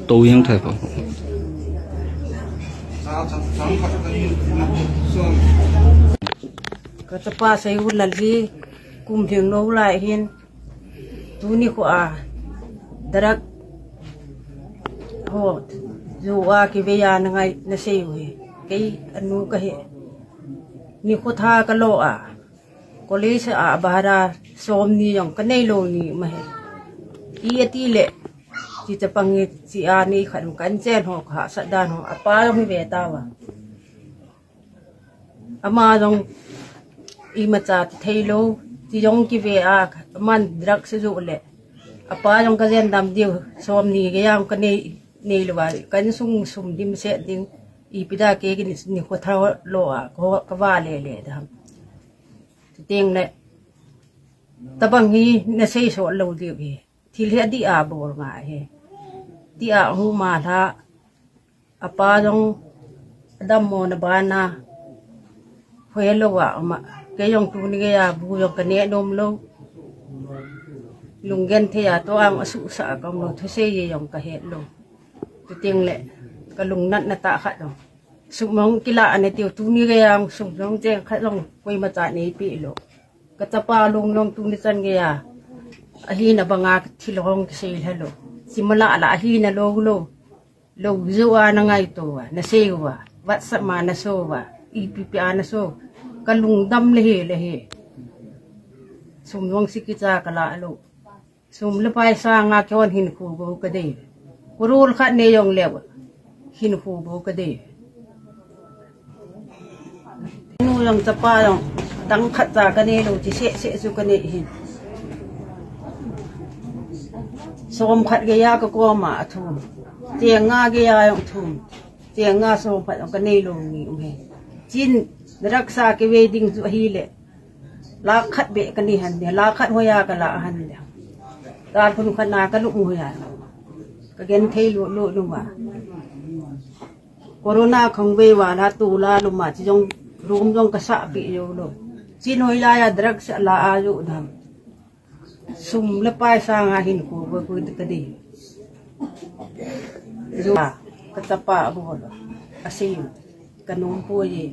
都应太好。Katapa sa lagi kumthing no lai hin tuni ko darak ho zuwa ki beya na ngai na sewi kai anu ka he ni ko tha ka lo college bahara somni yong kanai lo ni ma he ati le ti ta pangi si ani khan kan chen ho kha sa dan ho apa mi ve ta wa ama dong imacha thailo ti yong ki ve man drak se ju le apa yong ka zen dam diu som ni ge yang ka nei lo wa kan sum dim se ding ipida ke gi ni ko tha lo ko ka wa le dam ting le tabang hi na sei so lo di bi thil he di bor ma he di hu ma tha apa yong adam mo na bana hwelo wa ma cái dòng tu này bu dòng cái nét nôm lâu lùng gen thế to ang asu sa công lo thế gì dòng cái hết luôn cái tiếng lệ cái lùng nặn là tạ khát rồi sum mong kila anh tiêu tu này cái ang sum mong cheng khát long quay mà tạ này bị lo cái tapa lùng long tu này chân cái hi na banga thì long cái gì hello simala là hi na lo lo zuwa na ngay to na sewa wat sa ma na so wa ipipi na so kalung dam lehe sum wang sikita kala lo sum lepai sa nga kyon hin khu bo ka de kurul khat ne yong lew hin khu bo ka de nu yang tapa yang dang khat ta ka ne lo ti se su ka ne hin som khat ge ya ka ko ma thum tiang nga ge ya yong thum tiang nga som phat ka ne lo ni he chin raksa ke wedding zu hile la khat be kani han de la khat hoya ka la han de dar phun khana ka lu hoya ka gen thei lu ma corona khong be wa la tu la lu ma chi jong rum jong ka sa bi yo lo chin hoi la ya drak sa la a yu dham sum le pai sa nga hin ku ko ka de zu ka tapa bo lo asim kanong po ye